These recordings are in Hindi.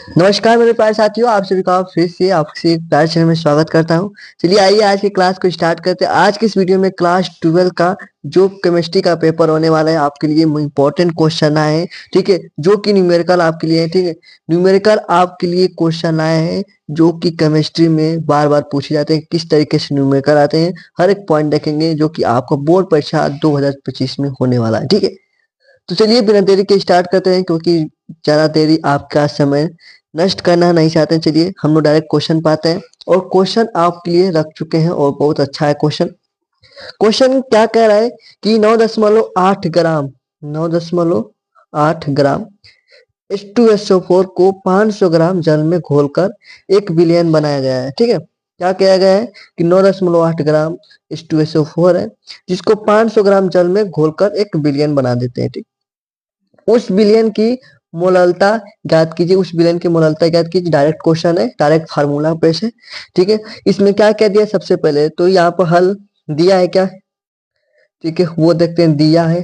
नमस्कार मेरे प्यारे साथियों, आप सभी का फिर से आपसे एक प्यारे चैनल में स्वागत करता हूं। चलिए आइए आज की क्लास को स्टार्ट करते हैं। आज की इस वीडियो में क्लास 12 का जो केमिस्ट्री का पेपर होने वाला है आपके लिए इंपॉर्टेंट क्वेश्चन आए हैं, ठीक है, जो कि न्यूमेरिकल आपके लिए है, ठीक है। न्यूमेरिकल आपके लिए क्वेश्चन आए हैं जो कि केमिस्ट्री में बार बार पूछे जाते हैं। किस तरीके से न्यूमेरिकल आते हैं हर एक पॉइंट देखेंगे जो कि आपको बोर्ड परीक्षा 2025 में होने वाला है, ठीक है। तो चलिए बिना देरी के स्टार्ट करते हैं, क्योंकि ज्यादा देरी आपका समय नष्ट करना नहीं चाहते हैं। चलिए हम लोग डायरेक्ट क्वेश्चन पाते हैं, और क्वेश्चन आपके लिए रख चुके हैं और बहुत अच्छा है क्वेश्चन। क्वेश्चन क्या कह रहा है कि 9.8 ग्राम 9.8 ग्राम H2SO4 को 500 ग्राम जल में घोलकर 1 बिलियन बनाया गया है, ठीक है। क्या किया गया है कि 9.8 ग्राम H2SO4 है, जिसको 500 ग्राम जल में घोलकर 1 बिलियन बना देते हैं, ठीक। उस बिलियन की मोललता ज्ञात कीजिए। उस बिलियन की मोललता ज्ञात कीजिए। डायरेक्ट क्वेश्चन है, डायरेक्ट फार्मूला पेश है, ठीक है। इसमें क्या क्या दिया सबसे पहले तो यहाँ पर हल दिया है क्या, ठीक है, वो देखते हैं। दिया है,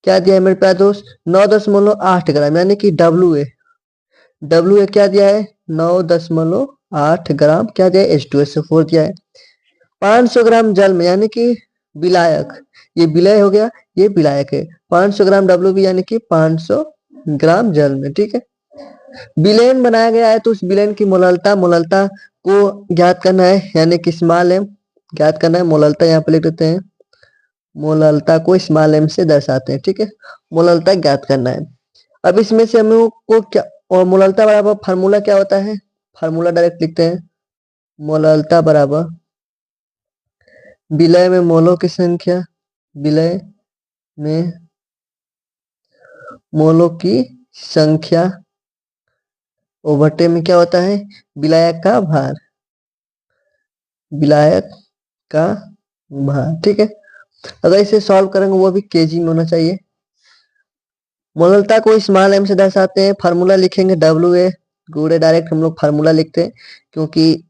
क्या दिया है मेरे प्यारे दोस्त, 9.8 ग्राम यानी कि डब्ल्यू ए क्या दिया है, 9.8 ग्राम क्या दिया है, H2SO4 दिया है। 500 ग्राम जल में यानी कि विलायक, ये विलय हो गया, ये विलायक है। 500 ग्राम डब्ल्यू बी यानी कि 500 ग्राम जल में, ठीक है। विलेन बनाया गया है तो उस विलेन की मोललता मोललता को ज्ञात करना है, यानी कि स्मॉल एम ज्ञात करना है। मोललता यहाँ पे लिख देते हैं, मोललता को स्मॉल एम से दर्शाते हैं, ठीक है। मोललता ज्ञात करना है। अब इसमें से हम लोग को क्या, और मोललता बराबर फार्मूला क्या होता है, फार्मूला डायरेक्ट लिखते हैं। मोललता बराबर विलय में मोलों की संख्या, विलय में मोलों की संख्या ओवरटे में क्या होता है, विलायक का भार, विलायक का भार, ठीक है। अगर इसे सॉल्व करेंगे वो भी केजी में होना चाहिए। मोललता को स्मॉल एम से दर्शाते हैं। फार्मूला लिखेंगे डब्ल्यू ए गुड़े, डायरेक्ट हम लोग फार्मूला लिखते हैं क्योंकि,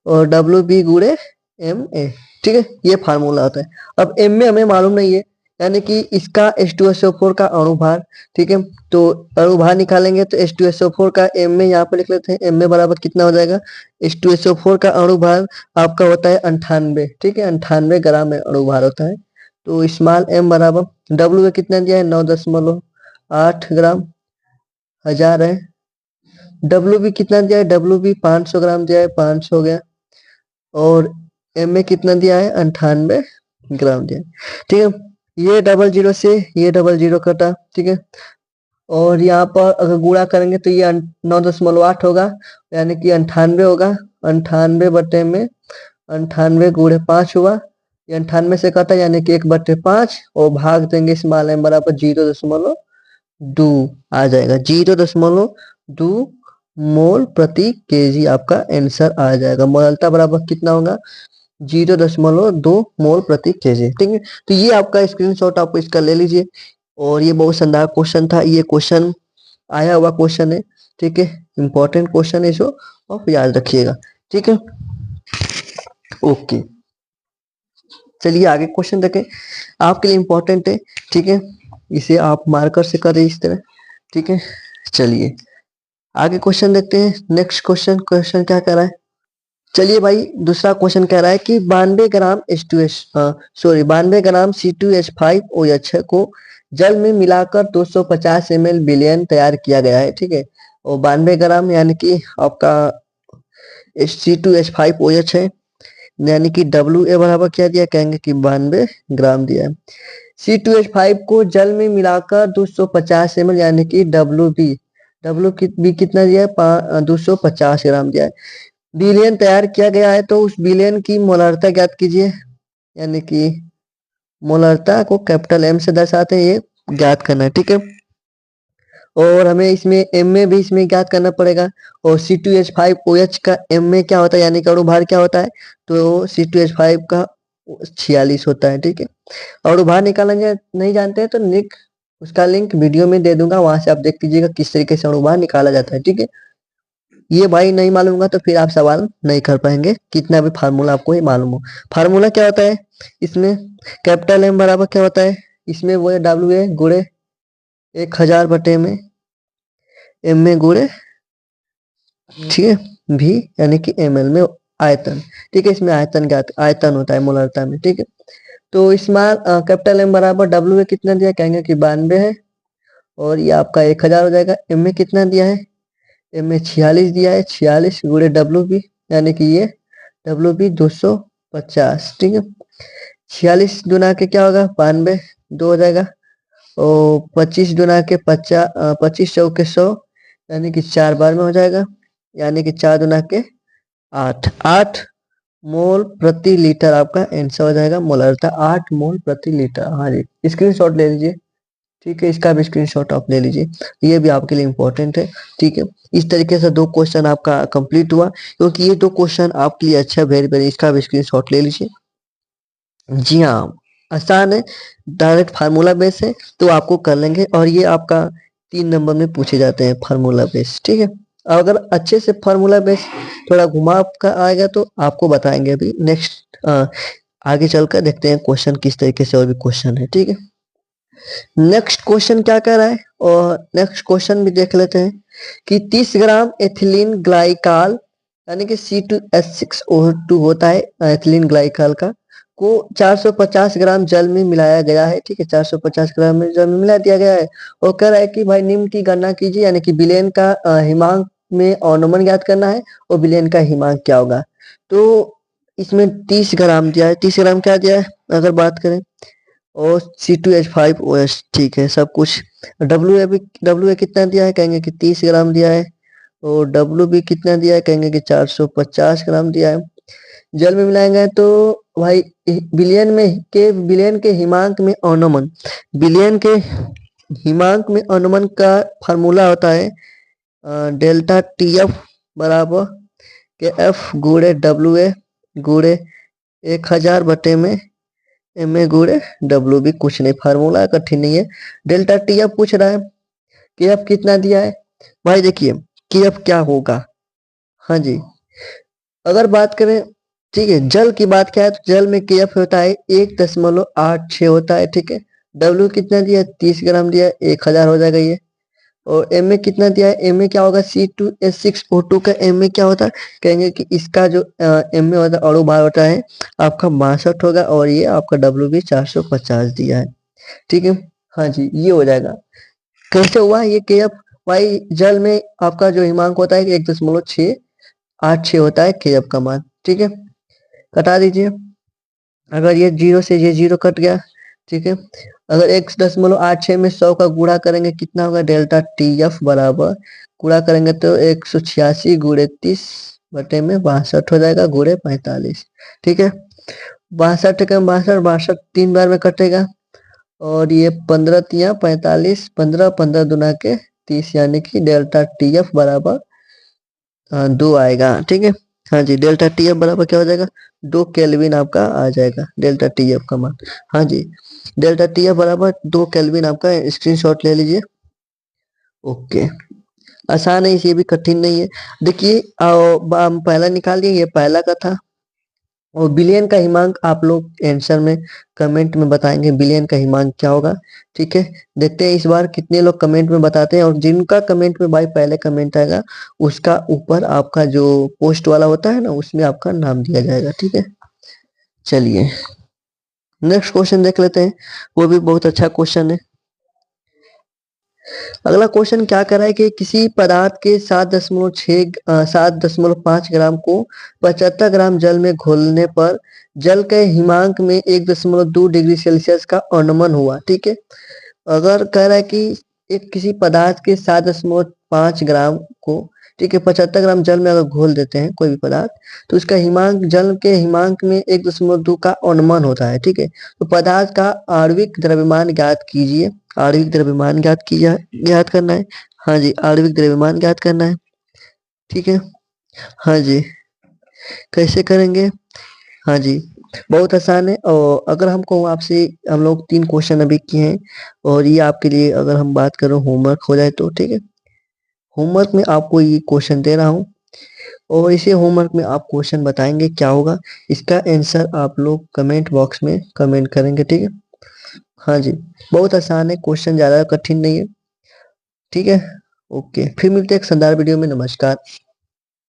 और डब्ल्यू बी गुड़े एम ए, ठीक है, ये फार्मूला होता है। अब एम में हमें मालूम नहीं है, यानी कि इसका H2SO4 का अणुभार, ठीक है। तो अणुभार निकालेंगे तो H2SO4 का एम में यहाँ पे लिख लेते हैं। एम में बराबर कितना हो जाएगा, H2SO4 का अणुभार आपका होता है 98, ठीक है, 98 ग्राम में अणुभार होता है। तो स्मॉल एम बराबर डब्ल्यू कितना दिया है, 9.8 ग्राम, हजार है। डब्ल्यू बी कितना दिया है, डब्ल्यू बी 500 ग्राम दिया है, 500 हो गया। और एम में कितना दिया है, 98 ग्राम दिया है, ठीक है। ये डबल जीरो से ये डबल जीरो कटा, ठीक है। और यहाँ पर अगर गुणा करेंगे तो ये 9.8 होगा, यानी कि 98 होगा। 98 बटे में 98 गुणे 5 हुआ, ये 98 से कटा यानी कि 1/5, और भाग देंगे स्मॉल एम बराबर 0.2 आ जाएगा। 0.2 मोल प्रति केजी आपका आंसर आ जाएगा। मोललता बराबर कितना होगा, 0.2 मोल प्रति केजी, ठीक है। तो ये आपका स्क्रीनशॉट आपको इसका ले लीजिए, और ये बहुत शानदार क्वेश्चन था। ये क्वेश्चन आया हुआ क्वेश्चन है, ठीक है, इंपॉर्टेंट क्वेश्चन है, इसको आप याद रखिएगा, ठीक है। ओके, चलिए आगे क्वेश्चन देखें, आपके लिए इंपॉर्टेंट है, ठीक है। इसे आप मार्कर से करें इस तरह, ठीक है। चलिए आगे क्वेश्चन देखते हैं। नेक्स्ट क्वेश्चन, क्वेश्चन क्या कह रहा है, चलिए भाई दूसरा क्वेश्चन कह रहा है कि 92 ग्राम सॉरी 92 ग्राम C2H5OH को जल में मिलाकर 250 ml विलयन तैयार किया गया है, ठीक है। और 92 ग्राम यानी कि आपका C2H5OH है, यानी कि डब्ल्यू ए बराबर क्या दिया, कहेंगे कि 92 ग्राम दिया है। C2H5 को जल में मिलाकर 250 ml यानी कि डब्ल्यू बी कितना दिया है, 250 ग्राम दिया है। विलयन तैयार किया गया है तो उस विलयन की मोलरता ज्ञात कीजिए, यानी कि मोलरता को कैपिटल एम से दर्शाते हैं, ये ज्ञात करना है, ठीक है। और हमें इसमें एम में भी इसमें ज्ञात करना पड़ेगा। और C2H5OH का एम में क्या होता है, यानी कि अणुभार क्या होता है, तो C2H5 का 46 होता है, ठीक है। अणुभार निकालना नहीं जानते हैं तो उसका लिंक वीडियो में दे दूंगा, वहां से आप देख लीजिएगा किस तरीके से अणुभार निकाला जाता है, ठीक है। ये भाई नहीं मालूम होगा तो फिर आप सवाल नहीं कर पाएंगे, कितना भी फार्मूला आपको ये मालूम हो। फार्मूला क्या होता है इसमें, कैपिटल एम बराबर क्या होता है, इसमें वो डब्ल्यू ए गुड़े 1000 बटे में एम ए गुणे, ठीक है, भी यानी कि एम एल में आयतन, ठीक है। इसमें आयतन ज्ञात, आयतन होता है मोलरता में, ठीक है। तो स्मॉल कैपिटल एम बराबर डब्ल्यू में कितना दिया, कहेंगे कि 92 है, और ये आपका 1000 हो जाएगा। एम में कितना दिया है, एम में 46 दिया है, 46 गुणे डब्ल्यू बी, यानी कि ये डब्ल्यू बी 250, ठीक है। 46 दुना के क्या होगा, 92, 2 हो जाएगा, और 25 दुना के 50, 25 चौके 100, यानी कि 4 बार में हो जाएगा, यानी कि 4 दुना के 8, 8 मोल प्रति लीटर आपका आंसर हो जाएगा। मोलरता 8 मोल प्रति लीटर। हाँ जी, स्क्रीनशॉट ले लीजिए, ठीक है। इसका भी स्क्रीनशॉट आप ले लीजिए, ये भी आपके लिए इंपॉर्टेंट है, ठीक है। इस तरीके से 2 क्वेश्चन आपका कंप्लीट हुआ, क्योंकि ये 2 क्वेश्चन आपके लिए अच्छा, वेरी वेरी, इसका भी स्क्रीनशॉट ले लीजिए। जी हाँ, आसान है, डायरेक्ट फार्मूला बेस है, तो आपको कर लेंगे, और ये आपका 3 नंबर में पूछे जाते हैं फार्मूला बेस, ठीक है। अगर अच्छे से फार्मूला बेस थोड़ा घुमा कर आएगा तो आपको बताएंगे अभी नेक्स्ट, आगे चलकर देखते हैं क्वेश्चन किस तरीके से, और भी क्वेश्चन है, ठीक है। नेक्स्ट क्वेश्चन क्या कह रहा है, और नेक्स्ट क्वेश्चन भी देख लेते हैं कि 30 ग्राम एथिलीन ग्लाइकाल, यानी कि C2H6O2 होता है एथिलीन ग्लाइकाल का, को 450 ग्राम जल में मिलाया गया है, ठीक है। 450 ग्राम में जल में मिला दिया गया है, और कह रहा है कि भाई निम्न की गणना कीजिए, यानी कि विलयन का हिमांक में अनुमान ज्ञात करना है, और विलयन का हिमांक क्या होगा। तो इसमें 30 ग्राम दिया है, 30 ग्राम क्या दिया है अगर बात करें, और C2H5OH, ठीक है सब कुछ। डब्ल्यू ए कितना दिया है, कहेंगे कि 30 ग्राम दिया है, और डब्ल्यू बी कितना दिया है, कहेंगे कि 450 ग्राम दिया है। जल में मिलाएंगे तो भाई विलयन के हिमांक में अनुमान, विलयन के हिमांक में अनुमान का फार्मूला होता है डेल्टा टी एफ बराबर के एफ गुणे डब्ल्यू ए गुणे 1000 बटे में एम ए गुणे डब्ल्यू बी, कुछ नहीं, फार्मूला कठिन नहीं है। डेल्टा टी एफ पूछ रहा है, के एफ कितना दिया है भाई, देखिए के एफ क्या होगा। हाँ जी, अगर बात करें, ठीक है, जल की बात क्या है, तो जल में के एफ होता है 1.86 होता है, ठीक है। डब्ल्यू कितना दिया है, 30 ग्राम दिया है, 1000 हो जाएगा ये। और एम ए कितना दिया है, एम ए क्या होगा, C2H6O2 का एम ए क्या होता है, कहेंगे कि इसका जो एम ए होता है, अणु भार होता है आपका 62 होगा, और ये आपका डब्ल्यू बी 450 दिया है, ठीक है। हाँ जी, ये हो जाएगा। कैसे हुआ ये के एफ, भाई जल में आपका जो हिमांक होता है 1.686 होता है के एफ का मान, ठीक है। कटा दीजिए, अगर ये 0 से ये 0 कट गया, ठीक है। अगर 1.86 में 100 का गुणा करेंगे कितना होगा, डेल्टा टी एफ बराबर, गुणा करेंगे तो 186 गुणे 30 बटे में 62 हो जाएगा, गुणे 45, ठीक है। 62 का 62, 62 3 बार में कटेगा, और ये 15 तिया 45, 15 15 दुना के 30, यानी कि डेल्टा टी एफ बराबर 2 आएगा, ठीक है। हाँ जी, डेल्टा टी एफ बराबर क्या हो जाएगा, 2 केल्विन आपका आ जाएगा डेल्टा टी एफ का मान। हाँ जी, डेल्टा टी एफ बराबर 2 केल्विन आपका, स्क्रीनशॉट ले लीजिए। ओके, आसान है, ये भी कठिन नहीं है। देखिए हम पहला निकाल दिए, ये पहला का था, और बिलियन का हिमांक आप लोग आंसर में कमेंट में बताएंगे बिलियन का हिमांक क्या होगा, ठीक है। देखते हैं इस बार कितने लोग कमेंट में बताते हैं, और जिनका कमेंट में भाई पहले कमेंट आएगा उसका ऊपर आपका जो पोस्ट वाला होता है ना, उसमें आपका नाम दिया जाएगा, ठीक है। चलिए नेक्स्ट क्वेश्चन देख लेते हैं, वो भी बहुत अच्छा क्वेश्चन है। अगला क्वेश्चन क्या कर रहा है कि किसी पदार्थ के 7.5 ग्राम को 75 ग्राम जल में घोलने पर जल के हिमांक में 1.2 डिग्री सेल्सियस का अनुमान हुआ, ठीक है। अगर कह रहा है कि एक किसी पदार्थ के 7.5 ग्राम को, ठीक है, 75 ग्राम जल में अगर घोल देते हैं कोई भी पदार्थ, तो उसका हिमांक, जल के हिमांक में 1.2 का अनुमान होता है, ठीक है। तो पदार्थ का आणविक द्रव्यमान ज्ञात कीजिए, आणविक द्रव्यमान ज्ञात करना है। हाँ जी, आणविक द्रव्यमान ज्ञात करना है, ठीक है। हाँ जी, कैसे करेंगे, हाँ जी, बहुत आसान है। और अगर हमको आपसे, हम लोग 3 क्वेश्चन अभी किए हैं, और ये आपके लिए अगर हम बात करें होमवर्क हो जाए तो, ठीक है। होमवर्क में आपको ये क्वेश्चन दे रहा हूँ, और इसे होमवर्क में आप क्वेश्चन बताएंगे क्या होगा, इसका आंसर आप लोग कमेंट बॉक्स में कमेंट करेंगे, ठीक है। हाँ जी, बहुत आसान है क्वेश्चन, ज़्यादा कठिन नहीं है, ठीक है। ओके, फिर मिलते हैं एक शानदार वीडियो में। नमस्कार।